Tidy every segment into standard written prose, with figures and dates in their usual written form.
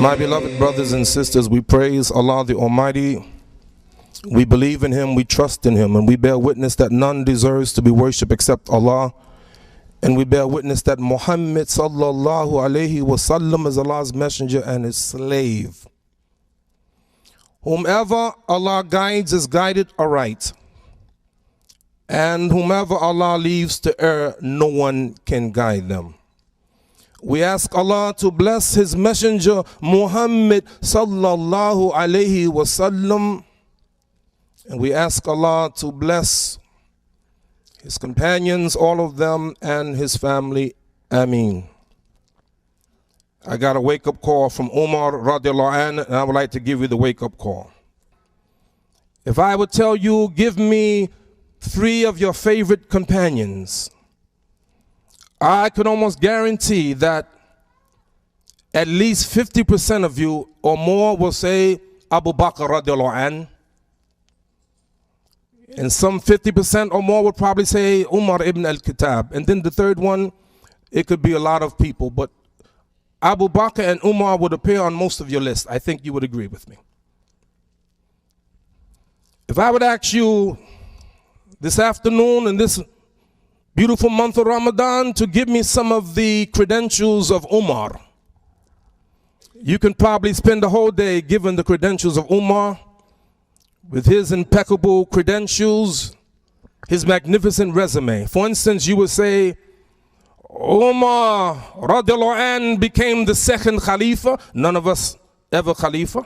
My beloved brothers and sisters, we praise Allah the Almighty. We believe in Him, we trust in Him, and we bear witness that none deserves to be worshipped except Allah. And we bear witness that Muhammad sallallahu alayhi wasallam is Allah's messenger and His slave. Whomever Allah guides is guided aright, and whomever Allah leaves to err, no one can guide them. We ask Allah to bless His messenger Muhammad sallallahu alayhi wasallam, and we ask Allah to bless His companions, all of them, and His family. Ameen. I got a wake-up call from Umar radiallahu anhu, and I would like to give you the wake-up call. If I would tell you, give me 3 of your favorite companions, I could almost guarantee that at least 50% of you or more will say Abu Bakr radiallahu anhu. And some 50% or more would probably say Umar ibn Khattab. And then the third one, it could be a lot of people. But Abu Bakr and Umar would appear on most of your list. I think you would agree with me. If I would ask you this afternoon in this beautiful month of Ramadan to give me some of the credentials of Umar, you can probably spend the whole day giving the credentials of Umar, with his impeccable credentials, his magnificent resume. For instance, you would say, Umar radiallahu anhu became the second Khalifa. None of us ever Khalifa.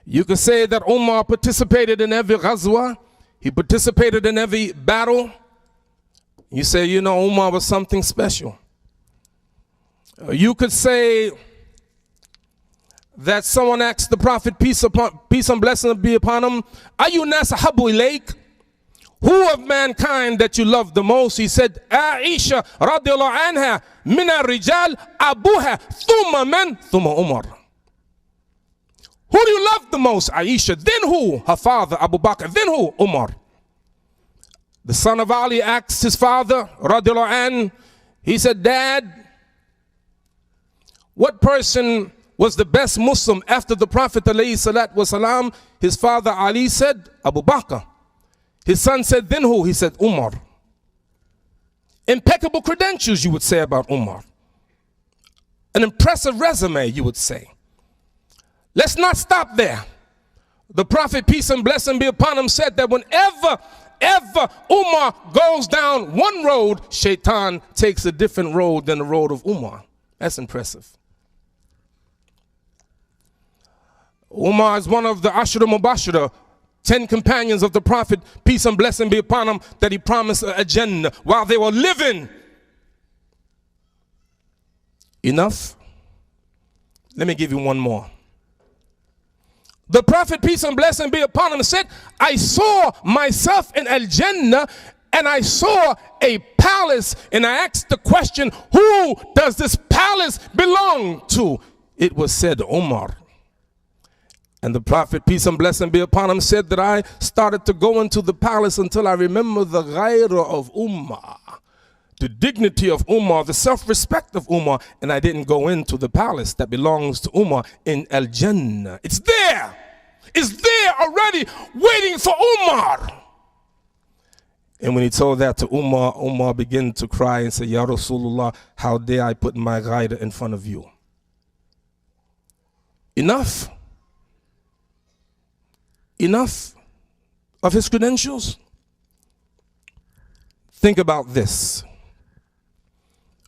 You could say that Umar participated in every ghazwa. He participated in every battle. You say, you know, Umar was something special. You could say that someone asked the Prophet, peace and blessings be upon him, Ayu nas ahabbu ilayk? Who of mankind that you love the most? He said, Aisha radiallahu anha, mina rijal abuha, thumma man, thumma Umar. Who do you love the most? Aisha. Then who? Her father, Abu Bakr. Then who? Umar. The son of Ali asked his father, radiallahu anhu, he said, Dad, what person was the best Muslim after the Prophet alayhi salatu wasalam? His father Ali said, Abu Bakr. His son said, then who? He said, Umar. Impeccable credentials, you would say about Umar. An impressive resume, you would say. Let's not stop there. The Prophet, peace and blessing be upon him, said that whenever Umar goes down one road, Shaitan takes a different road than the road of Umar. That's impressive. Umar is one of the Ashra Mubashira, 10 companions of the Prophet, peace and blessing be upon him, that he promised a Jannah while they were living. Enough? Let me give you one more. The Prophet, peace and blessing be upon him, said, I saw myself in Al-Jannah and I saw a palace, and I asked the question, who does this palace belong to? It was said, Umar. And the Prophet, peace and blessing be upon him, said that I started to go into the palace until I remember the ghaira of Umar, the dignity of Umar, the self-respect of Umar, and I didn't go into the palace that belongs to Umar in Al-Jannah. It's there. It's there already waiting for Umar. And when he told that to Umar, Umar began to cry and say, Ya Rasulullah, how dare I put my ghaira in front of you? Enough. Enough of his credentials? Think about this.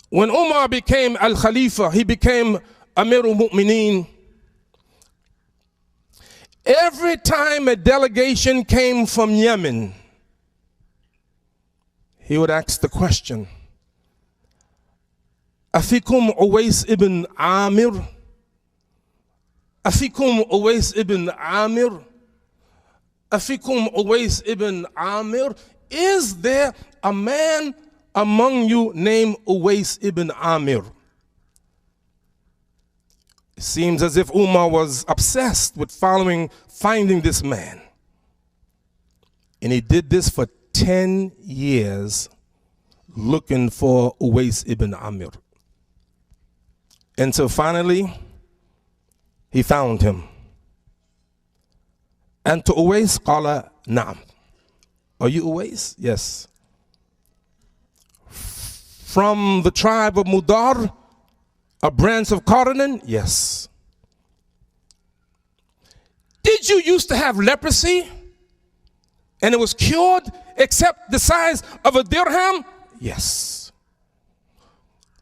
When Umar became Al-Khalifa, he became Amirul Mu'mineen. Every time a delegation came from Yemen, he would ask the question, Afikum Uwais ibn Amir? Afikum Uwais ibn Amir? Afikum Uwais ibn Amir? Is there a man among you named Uwais ibn Amir? It seems as if Umar was obsessed with finding this man. And he did this for 10 years, looking for Uwais ibn Amir. until finally he found him. And to Uwais, qala na'am. Are you Uwais? Yes. From the tribe of Mudar, a branch of Canaan? Yes. Did you used to have leprosy and it was cured except the size of a dirham? Yes.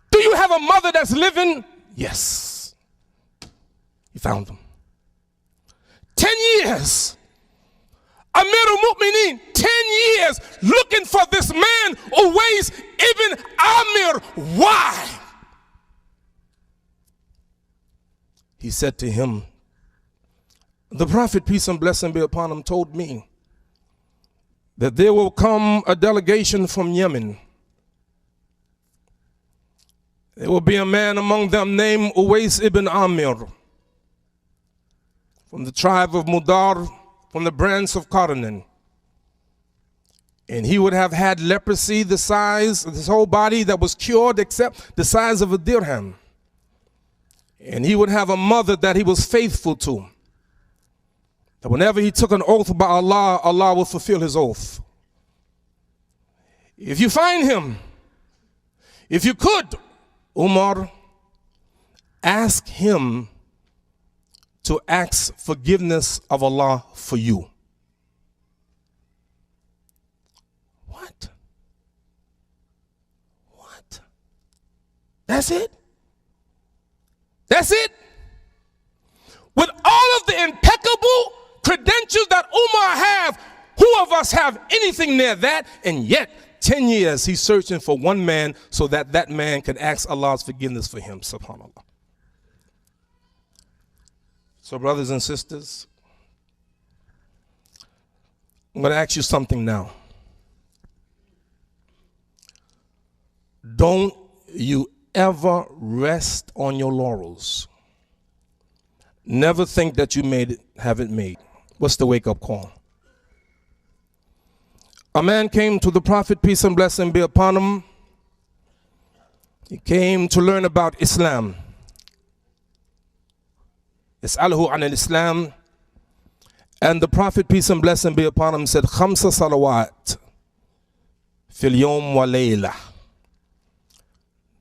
Do you have a mother that's living? Yes. You found them. 10 years. Amir al-Mu'mineen, 10 years looking for this man, Uwais ibn Amir. Why? He said to him, the Prophet, peace and blessing be upon him, told me that there will come a delegation from Yemen. There will be a man among them named Uwais ibn Amir, from the tribe of Mudar, from the branch of Canaan. And he would have had leprosy the size of his whole body that was cured except the size of a dirham. And he would have a mother that he was faithful to, that whenever he took an oath by Allah, Allah will fulfill his oath. If you find him, if you could, Umar, ask him to ask forgiveness of Allah for you. What? What? That's it? That's it? With all of the impeccable credentials that Umar have, who of us have anything near that? And yet 10 years he's searching for one man so that that man can ask Allah's forgiveness for him, subhanAllah. So brothers and sisters, I'm going to ask you something now. Don't you ever rest on your laurels. Never think that you made it, have it made. What's the wake-up call? A man came to the Prophet, peace and blessing be upon him. He came to learn about Islam. Is'alhu an al-Islam. And the Prophet, peace and blessing be upon him, said, Khamsa salawat fil yawm wa layla.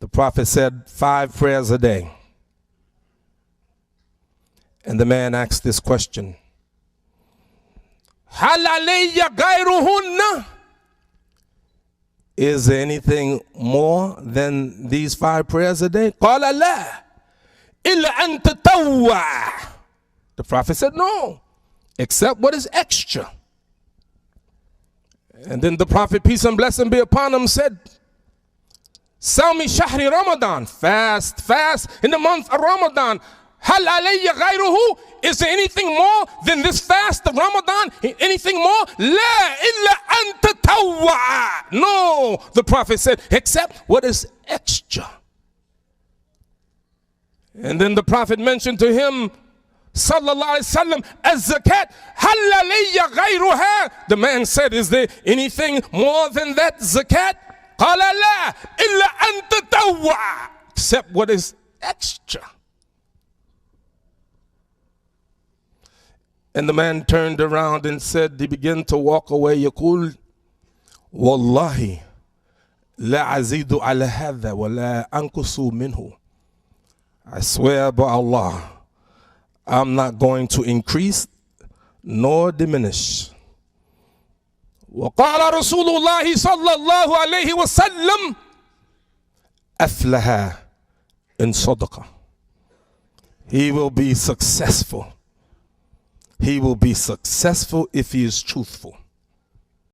The Prophet said 5 prayers a day. And the man asked this question, Hal alayya ghayruhunna? Is there anything more than these 5 prayers a day? Qala la illa an tatawwa. The Prophet said no, except what is extra. And then the Prophet, peace and blessing be upon him, said, Sawmi shahri Ramadan, fast in the month of Ramadan. Hal alayya ghayruhu? Is there anything more than this fast of Ramadan? Anything more? La illa an tatawwa. No, the Prophet said, except what is extra. And then the Prophet mentioned to him, sallallahu alaihi wasallam, az-zakat, hal alayya ghayruha? The man said, is there anything more than that zakat? Qala la illa an tatawwa. Except what is extra. And the man turned around and said, he began to walk away, يقول والله لا أزيد على هذا ولا أنقص منه. I swear by Allah, I'm not going to increase nor diminish. وقال رسول الله صلى الله عليه وسلم أفلح إن صدق. He will be successful. He will be successful if he is truthful.